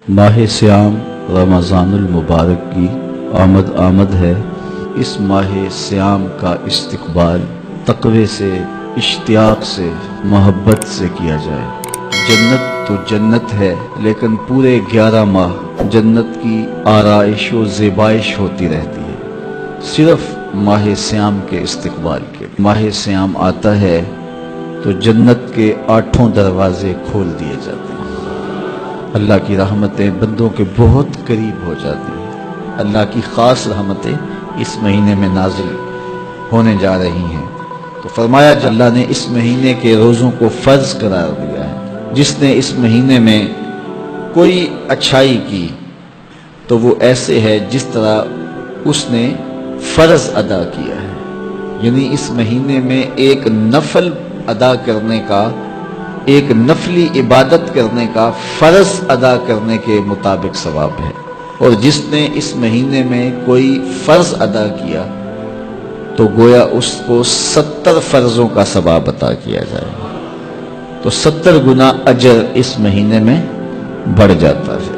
ماہ سیام رمضان المبارک کی آمد ہے۔ اس ماہ سیام کا استقبال تقوی سے، اشتیاق سے، محبت سے کیا جائے۔ جنت تو جنت ہے، لیکن پورے 11 ماہ جنت کی آرائش و زیبائش ہوتی رہتی ہے، صرف ماہ سیام کے استقبال کے۔ ماہ سیام آتا ہے تو جنت کے 8 دروازے کھول دیے جاتے ہیں، اللہ کی رحمتیں بندوں کے بہت قریب ہو جاتی ہیں۔ اللہ کی خاص رحمتیں اس مہینے میں نازل ہونے جا رہی ہیں، تو فرمایا اللہ نے اس مہینے کے روزوں کو فرض قرار دیا ہے۔ جس نے اس مہینے میں کوئی اچھائی کی تو وہ ایسے ہے جس طرح اس نے فرض ادا کیا ہے، یعنی اس مہینے میں ایک نفل ادا کرنے کا، ایک نفلی عبادت کرنے کا فرض ادا کرنے کے مطابق ثواب ہے۔ اور جس نے اس مہینے میں کوئی فرض ادا کیا تو گویا اس کو 70 فرضوں کا ثواب عطا کیا جائے، تو 70 گنا اجر اس مہینے میں بڑھ جاتا ہے۔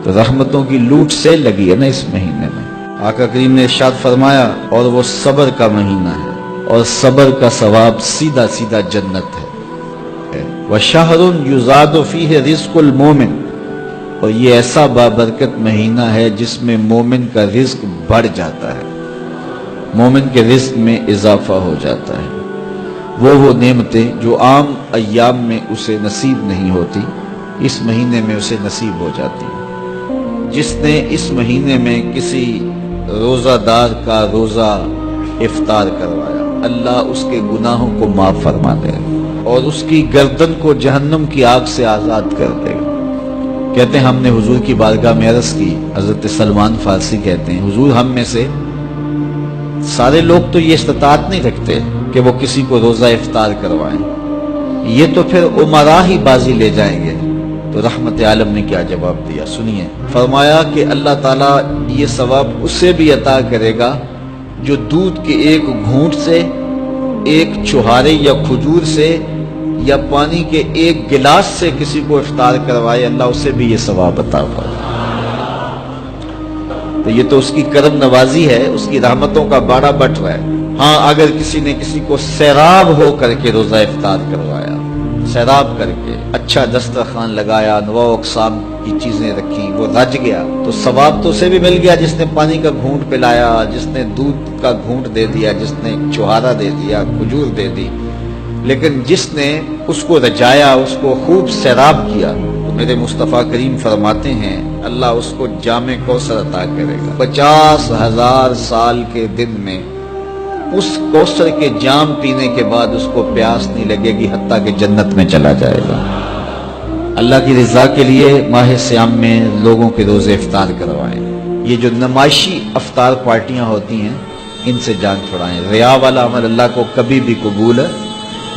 تو رحمتوں کی لوٹ سے لگی ہے نا اس مہینے میں۔ آقا کریم نے ارشاد فرمایا اور وہ صبر کا مہینہ ہے، اور صبر کا ثواب سیدھا سیدھا جنت ہے۔ وَشَهْرٌ يُزَادُ فِيهِ رِزْقُ الْمُؤْمِنِ، اور یہ ایسا بابرکت مہینہ ہے جس میں مومن کا رزق بڑھ جاتا ہے، مومن کے رزق میں اضافہ ہو جاتا ہے۔ وہ نعمتیں جو عام ایام میں اسے نصیب نہیں ہوتی، اس مہینے میں اسے نصیب ہو جاتی ہیں۔ جس نے اس مہینے میں کسی روزہ دار کا روزہ افطار کروایا، اللہ اس کے گناہوں کو معاف فرما دے اور اس کی گردن کو جہنم کی آگ سے آزاد کر دے گا۔ کہتے ہیں ہم نے حضور کی بارگاہ میں عرض کی، حضرت سلمان فارسی کہتے ہیں حضور ہم میں سے سارے لوگ تو یہ استطاعت نہیں رکھتے کہ وہ کسی کو روزہ افطار کروائیں، یہ تو پھر عمراء ہی بازی لے جائیں گے۔ تو رحمت عالم نے کیا جواب دیا سنیے، فرمایا کہ اللہ تعالیٰ یہ ثواب اسے بھی عطا کرے گا جو دودھ کے ایک گھونٹ سے، ایک چھہارے یا کھجور سے، یا پانی کے ایک گلاس سے کسی کو افطار کروائے، اللہ اسے بھی یہ ثواب عطا فرمائے۔ تو یہ تو اس کی کرم نوازی ہے، اس کی رحمتوں کا باڑا بٹ رہا ہے۔ ہاں اگر کسی نے کسی کو سیراب ہو کر کے روزہ افطار کروایا، سیراب کر کے اچھا دسترخوان لگایا، انواع و اقسام کی چیزیں رکھی، وہ رج گیا، تو ثواب تو اسے بھی مل گیا جس نے پانی کا گھونٹ پلایا، جس نے دودھ کا گھونٹ دے دیا، جس نے چھہارا دے دیا، کھجور دے دی۔ لیکن جس نے اس کو رجایا، اس کو خوب سیراب کیا، تو میرے مصطفیٰ کریم فرماتے ہیں اللہ اس کو جام کوثر عطا کرے گا۔ 50,000 سال کے دن میں اس کوثر کے جام پینے کے بعد اس کو پیاس نہیں لگے گی، حتیٰ کہ جنت میں چلا جائے گا۔ اللہ کی رضا کے لیے ماہ سیام میں لوگوں کے روزے افطار کروائیں۔ یہ جو نمائشی افطار پارٹیاں ہوتی ہیں ان سے جان چھڑائیں۔ ریا والا عمل اللہ کو کبھی بھی قبول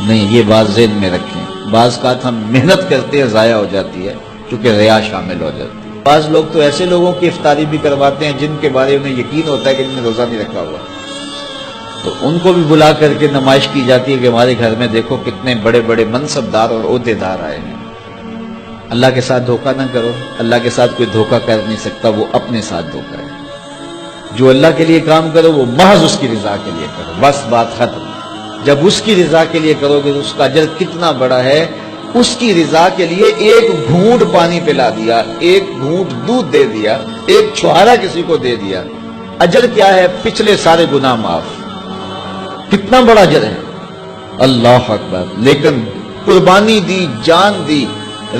نہیں، یہ بات ذہن میں رکھیں۔ بعض کا ہم محنت کرتے ہیں ضائع ہو جاتی ہے کیونکہ ریا شامل ہو جاتی ہے۔ بعض لوگ تو ایسے لوگوں کی افطاری بھی کرواتے ہیں جن کے بارے میں یقین ہوتا ہے کہ انہوں نے روزہ نہیں رکھا ہوا، تو ان کو بھی بلا کر کے نمائش کی جاتی ہے کہ ہمارے گھر میں دیکھو کتنے بڑے بڑے منصب دار اور عہدے دار آئے ہیں۔ اللہ کے ساتھ دھوکہ نہ کرو، اللہ کے ساتھ کوئی دھوکہ کر نہیں سکتا، وہ اپنے ساتھ دھوکہ ہے۔ جو اللہ کے لیے کام کرو وہ محض اس کی رضا کے لیے کرو، بس بات ختم۔ جب اس کی رضا کے لیے کرو گے تو اس کا اجر کتنا بڑا ہے۔ اس کی رضا کے لیے ایک گھونٹ پانی پلا دیا، ایک گھونٹ دودھ دے دیا، ایک چھہارا کسی کو دے دیا، اجر کیا ہے؟ پچھلے سارے گناہ معاف۔ کتنا بڑا اجر ہے، اللہ اکبر۔ لیکن قربانی دی، جان دی،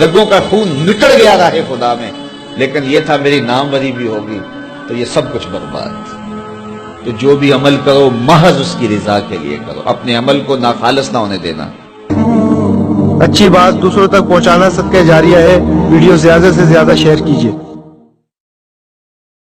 رگوں کا خون نکل گیا راہ خدا میں، لیکن یہ تھا میری ناموری بھی ہوگی، تو یہ سب کچھ برباد۔ تو جو بھی عمل کرو محض اس کی رضا کے لیے کرو، اپنے عمل کو ناخالص نہ ہونے دینا۔ اچھی بات دوسروں تک پہنچانا صدقہ جاریہ ہے، ویڈیو زیادہ سے زیادہ شیئر کیجیے۔